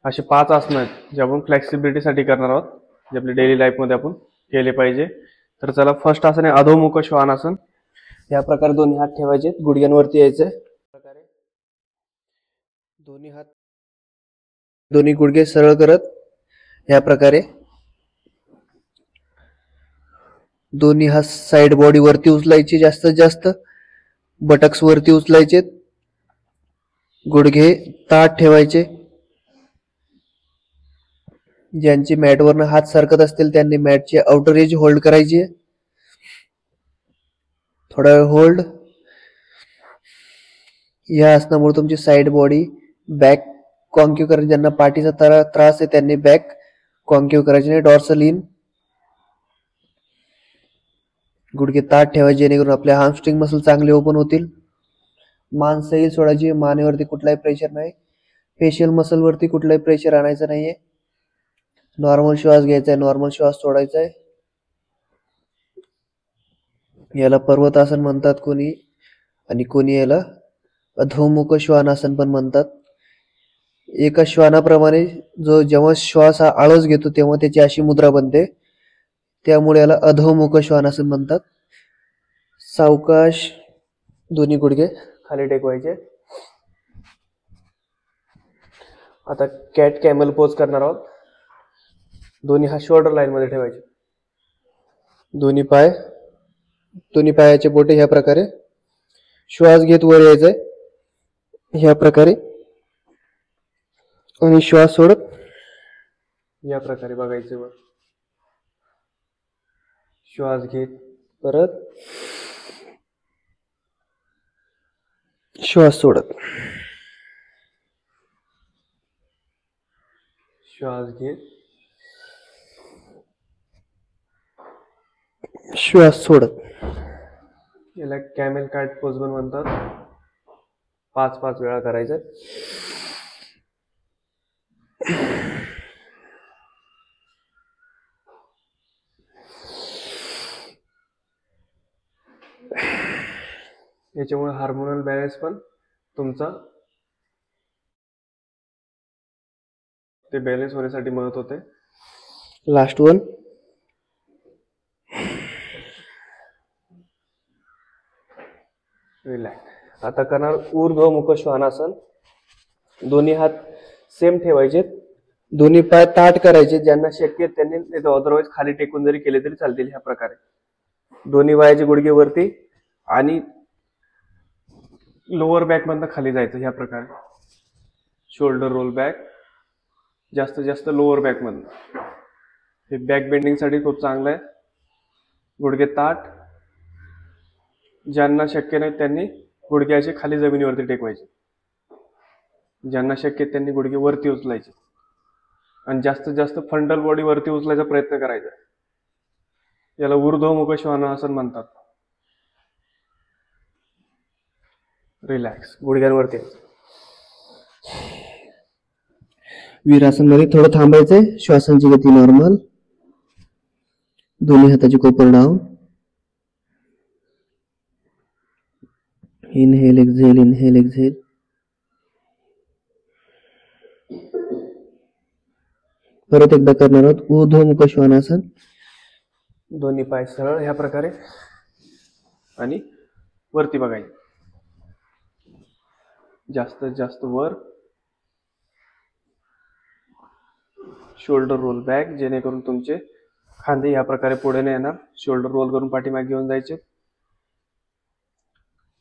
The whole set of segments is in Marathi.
असे 5 आसनं आहेत जे आपण फ्लेक्सिबिलिटीसाठी करणार आहोत, जे आपल्या डेली लाईफमध्ये आपण केले पाहिजे. तर चला, फर्स्ट आसन आहे अधोमुख श्वानासन. या प्रकारे दोन्ही हात ठेवायचे, गुडघ्यांवरती यायचे. प्रकारे दोन्ही हात, दोन्ही गुडघे सरळ करत या प्रकारे दोन्ही हात साइड बॉडी वरती उचलायचे, जास्तीत जास्त बटक्स वरती उचलायचे, गुडघे ताठ ठेवायचे. ज्यांची मॅटवरनं हात सरकत असतील त्यांनी मॅटची आउटर एज होल्ड करायची. थोडा वेळ होल्ड. या आसनामुळे तुमची साइड बॉडी बॅक कॉन्क्यू करायची. ज्यांना पाठीचा त्रास आहे त्यांनी बॅक कॉन्क्यू करायचे नाही. Dorsal in. गुडघे ताठ ठेवायचे जेणेकरून आपले हार्मस्ट्रिंग मसल चांगले ओपन होतील. मान सैल सोडायची, मानेवरती कुठलाही प्रेशर नाही. फेशियल मसल वरती कुठलाही प्रेशर आणायचं नाहीये. नॉर्मल श्वास घ्यायचा आहे, नॉर्मल श्वास सोडायचा आहे. याला पर्वतासन म्हणतात कोणी, आणि कोणी याला अधोमुख श्वानासन पण म्हणतात. एका श्वानाप्रमाणे जो जेव्हा श्वास हा आळस घेतो तेव्हा त्याची अशी मुद्रा बनते, त्यामुळे याला अधोमुख श्वानासन म्हणतात. सावकाश दोन्ही गुडघे खाली टेकवायचे. आता कॅट कॅमल पोज करणार आहोत. दोन्ही हात शोल्डर लाईन मध्ये ठेवायचे. दोन्ही पायाचे बोटे ह्या प्रकारे श्वास घेत वर यायचंय ह्या प्रकारे, आणि श्वास सोडत या प्रकारे बघायचे वर. श्वास घेत परत श्वास सोडत, श्वास घेत श्वास सोडत. याला कॅमेल कॅट पोज पण म्हणतात. 5-5 वेळा करायचं. याच्यामुळे हार्मोनल बॅलन्स पण तुमचा ते बॅलन्स होण्यासाठी मदत होते. Last one. रिलॅक्स. आता करणार ऊर्ध्वमुख श्वानासन. दोन्ही हात सेम ठेवायचे, दोन्ही पाय ताठ करायचे. ज्यांना शक्य आहे त्यांनी, नाही तर अदरवाईज खाली टेकून जरी केले तरी चालतील. ह्या प्रकारे दोन्ही पायाचे गुडघे वरती आणि लोअर बॅक मधनं खाली जायचं ह्या प्रकारे. शोल्डर रोल बॅक, जास्तीत जास्त लोअर बॅक मधनं. हे बॅक बेंडिंग साठी खूप चांगलं आहे. गुडघे ताठ. ज्यांना शक्य नाही त्यांनी गुडघे असे खाली जमिनीवरती टेकवायचे. ज्यांना शक्य आहे त्यांनी गुडघे वरती उचलायचे आणि जास्तीत जास्त फ्रंटल बॉडी वरती उचलायचा प्रयत्न करायचा. याला ऊर्ध्वमुख श्वानासन म्हणतात. रिलॅक्स. गुडघ्यांवरती. वीरासन मध्ये थोडं थांबायचंय. श्वासांची गती नॉर्मल. दोन्ही हाताची कोपर down. Inhale exhale, inhale exhale. परत एकदा करणार आहोत ऊर्ध्वमुख श्वानासन. दोन्ही पाय सरळ ह्या प्रकारे आणि वरती बघायचे. जास्तीत जास्त वर. शोल्डर रोल बॅक, जेणेकरून तुमचे खांदे या प्रकारे पुढे नाही येणार. शोल्डर रोल करून पाठीमागे घेऊन जायचे.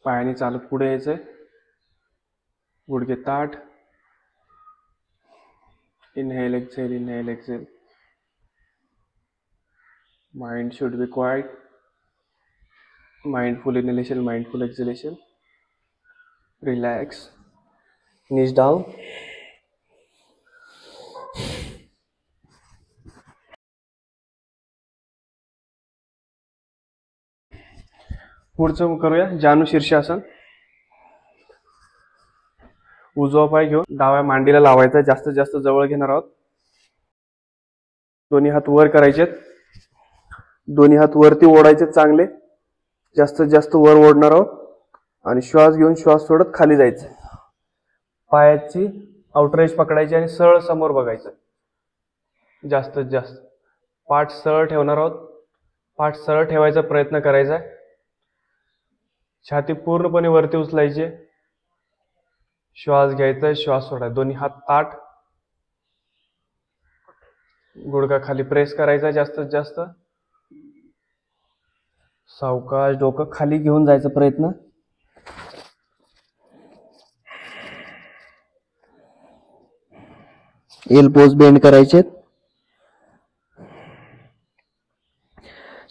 पायाने चालत पुढे यायचंय. गुडघे ताठ. Inhale exhale, inhale exhale. Mind should be quiet. Mindful inhalation, mindful exhalation. Relax. knees down. पुढचं करूया जानू शीर्षासन. उजवा पाय घेऊन डाव्या मांडीला लावायचा. जास्तीत जास्त जवळ घेणार आहोत. दोन्ही हात वर करायचे. दोन्ही हात वरती ओढायचे चांगले. जास्तीत जास्त वर ओढणार आहोत आणि श्वास घेऊन श्वास सोडत खाली जायचं. पायाची आउटर एज पकडायची आणि सरळ समोर बघायचं. जास्तीत जास्त पाठ सरळ ठेवणार आहोत. पाठ सरळ ठेवायचा प्रयत्न करायचा आहे. छाती पूर्णपणे वरती उचलायची. श्वास घ्यायचा, श्वास सोडायचा. दोन्ही हात ताठ. गुडघा खाली प्रेस करायचा जास्तीत जास्त. सावकाश डोकं खाली घेऊन जायचा प्रयत्न. एल्बोज बेंड करायचे.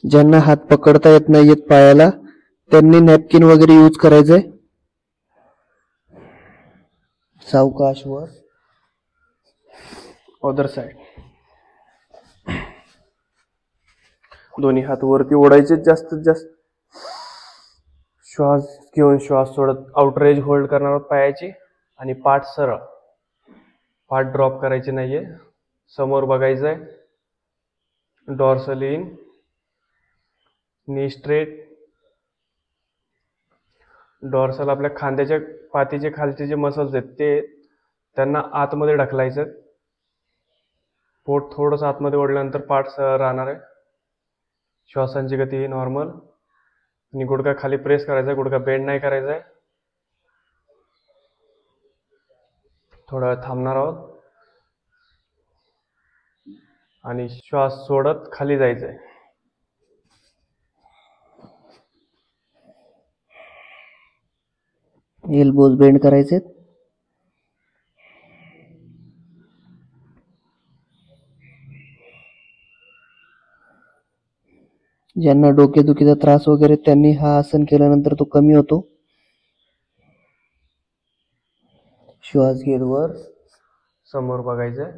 ज्यांना हात पकडता येत नाहीयेत पायाला त्यांनी नॅपकिन वगैरे यूज करायचंय. सावकाश वर. Other side. दोन्ही हात वरती ओढायचे जास्तीत जास्त. श्वास घेऊन श्वास सोडत आउटर एज होल्ड करणार आहोत पायाची आणि पाठ सरळ. पाठ ड्रॉप करायची नाहीये. समोर बघायचंय. Dorsal in, knee straight. Dorsal आपल्या खांद्याच्या पाठीचे खालचे जे मसल्स आहेत ते त्यांना आतमध्ये ढकलायचं. पोट थोडंसं आतमध्ये ओढल्यानंतर पाठ सरळ राहणार आहे. श्वासांची गती नॉर्मल आणि गुडघा खाली प्रेस करायचा. गुडघा बेंड नाही करायचा आहे. थोडा वेळ थांबणार आहोत आणि श्वास सोडत खाली जायचंय. एल्बोज बेंड करायचे. ज्यांना डोकेदुखीचा त्रास वगैरे त्यांनी हा आसन केल्यानंतर तो कमी होतो. श्वास घेत वर. समोर बघायचंय.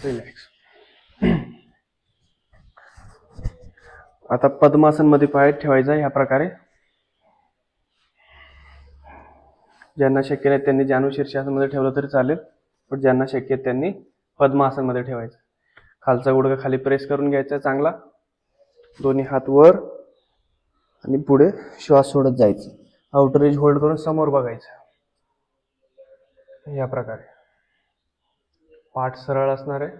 रिलॅक्स. आता पद्मासन मध्ये पाय ठेवायचा ह्या प्रकारे. ज्यांना शक्य नाही त्यांनी जानु शीर्षासन मध्ये ठेवलं तरी चालेल, पण ज्यांना शक्य आहे त्यांनी पद्मासन मध्ये ठेवायचं. खालचा गुडघा खाली प्रेस करून घ्यायचा चांगला. दोन्ही हात वर आणि पुढे श्वास सोडत जायचं. आउटर एज होल्ड करून समोर बघायचं. या प्रकारे पाठ सरळ असणार आहे.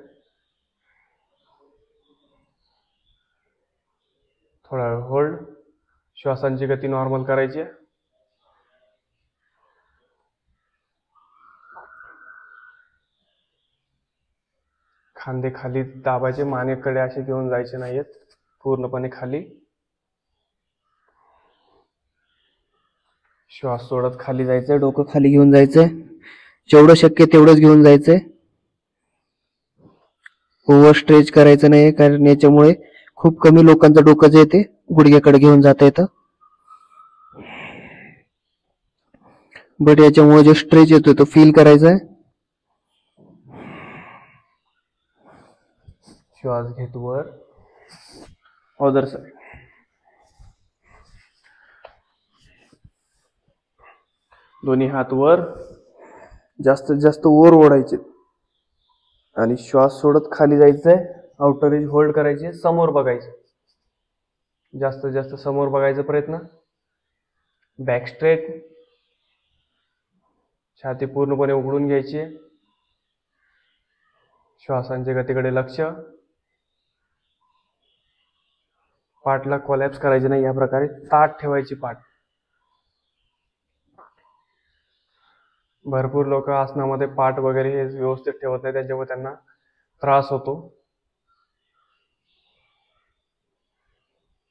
थोडा वेळ होल्ड. श्वासांची गती नॉर्मल करायची आहे. खांदे खाली दाबायचे. मानेकडे असे घेऊन जायचे नाहीयेत. पूर्णपणे खाली. श्वास सोडत खाली जायचंय. डोकं खाली घेऊन जायचंय. जेवढं शक्य तेवढंच घेऊन जायचंय. ओव्हर स्ट्रेच करायचं नाही, कारण याच्यामुळे खूप कमी लोकांचं डोकं जे येते गुडघ्याकडे घेऊन जाता येतं. बट याच्यामुळे जो स्ट्रेच येतोय तो फील करायचा आहे. श्वास घेत वर. Other side. दोन्ही हात वर. जास्तीत जास्त वर ओढायचे आणि श्वास सोडत खाली जायचंय. आउटर एज होल्ड करायचे. समोर बघायचं. जास्तीत जास्त समोर बघायचा प्रयत्न. Back straight. छाती पूर्णपणे उघडून घ्यायची. श्वासांच्या गतीकडे लक्ष. पाठला कोलॅप्स करायचे नाही. या प्रकारे ताठ ठेवायची पाठ. भरपूर लोक आसनामध्ये पाठ वगैरे हे व्यवस्थित ठेवत नाही, त्याच्यामुळे त्यांना त्रास होतो.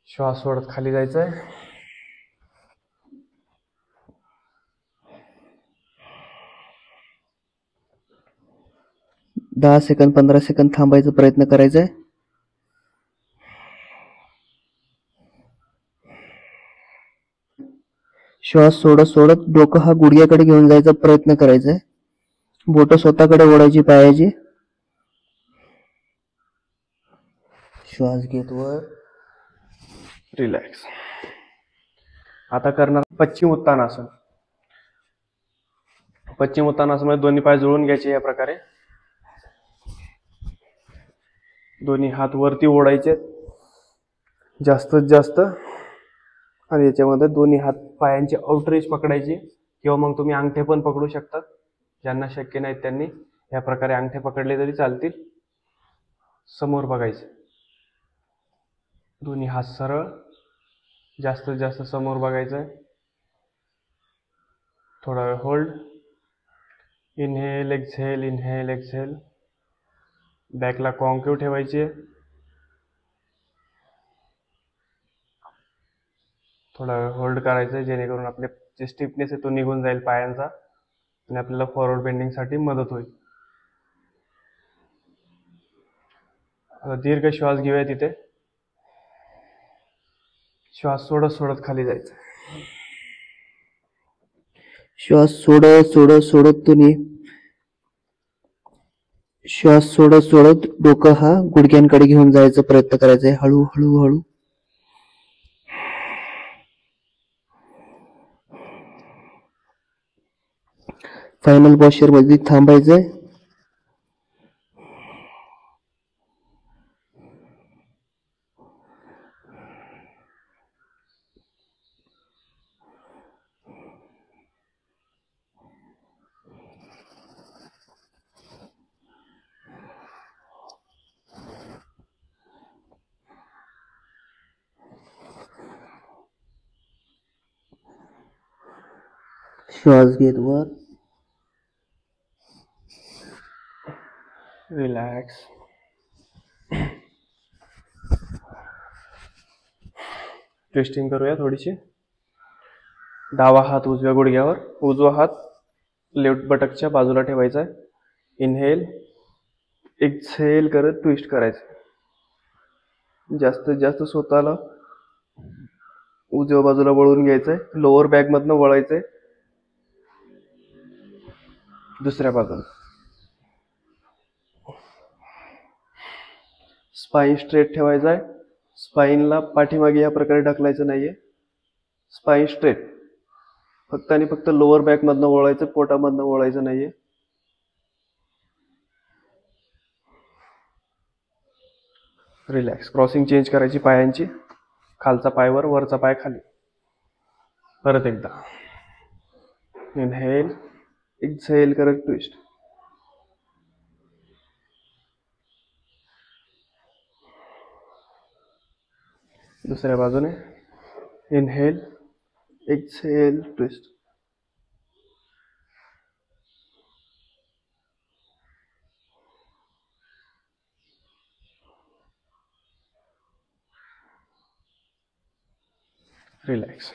श्वास सोडत खाली जायचंय. 10 सेकंद 15 सेकंद थांबायचा प्रयत्न करायचा आहे. श्वास सोडत सोडत डोकं हा गुडघ्याकडे घेऊन जायचा प्रयत्न करायचा आहे. बोटं स्वतःकडे ओढायची पायाची. श्वास घेत वर. रिलॅक्स. आता करणार पश्चिम उत्तानासन. पश्चिम उत्तानासनामध्ये दोन्ही पाय जुळून घ्यायचे या प्रकारे. दोन्ही हात वरती ओढायचे जास्तीत जास्त आणि याच्यामध्ये दोन्ही हात पायांचे आउटरीच पकडायचे किंवा मग तुम्ही अंगठे पण पकडू शकता. ज्यांना शक्य नाही त्यांनी या प्रकारे अंगठे पकडले तरी चालतील. समोर बघायचे, दोन्ही हात सरळ, जास्तीत जास्त समोर बघायचं. थोडा वेळ hold. Inhale exhale, inhale exhale. बॅकला कॉन्केव ठेवायची आहे. थोडा वेळ होल्ड करायचं आहे, जेणेकरून आपले जे स्टिफनेस आहे तो निघून जाईल पायांचा आणि आपल्याला फॉरवर्ड बेंडिंगसाठी मदत होईल. आता दीर्घ श्वास घेऊया. तिथे श्वास सोडत सोडत खाली जायचं. श्वास सोडत सोडत सोडत तुम्ही श्वास सोडत सोडत डोकं हा गुडघ्यांकडे घेऊन जायचा प्रयत्न करायचा आहे, हळू हळू हळू. फायनल पॉश्चर मध्ये थांबायचंय. श्वास घेत वर, रिलॅक्स. ट्विस्टिंग करूया थोडीशी. डावा हात उजव्या गुडघ्यावर, उजवा हात लेफ्ट बटकच्या बाजूला ठेवायचा आहे. इनहेल एक्झेल करत ट्विस्ट करायचं. जास्तीत जास्त स्वतःला उजव्या बाजूला वळून घ्यायचंय. लोअर बॅक मधनं वळायचंय दुसऱ्या बाजूला. स्पाइन स्ट्रेट ठेवायचा आहे. स्पाइनला पाठीमागे या प्रकारे ढकलायचं नाहीये. स्पाइन स्ट्रेट, फक्त आणि फक्त लोअर बॅक मधनं वळायचं, पोटामधनं वळायचं नाहीये. रिलॅक्स. क्रॉसिंग चेंज करायची पायांची, खालचा पाय वर, वरचा पाय खाली. परत एकदा इनहेल एक्झेल करत ट्विस्ट. दुसऱ्या बाजूने इनहेल एक्झेल ट्विस्ट. रिलॅक्स.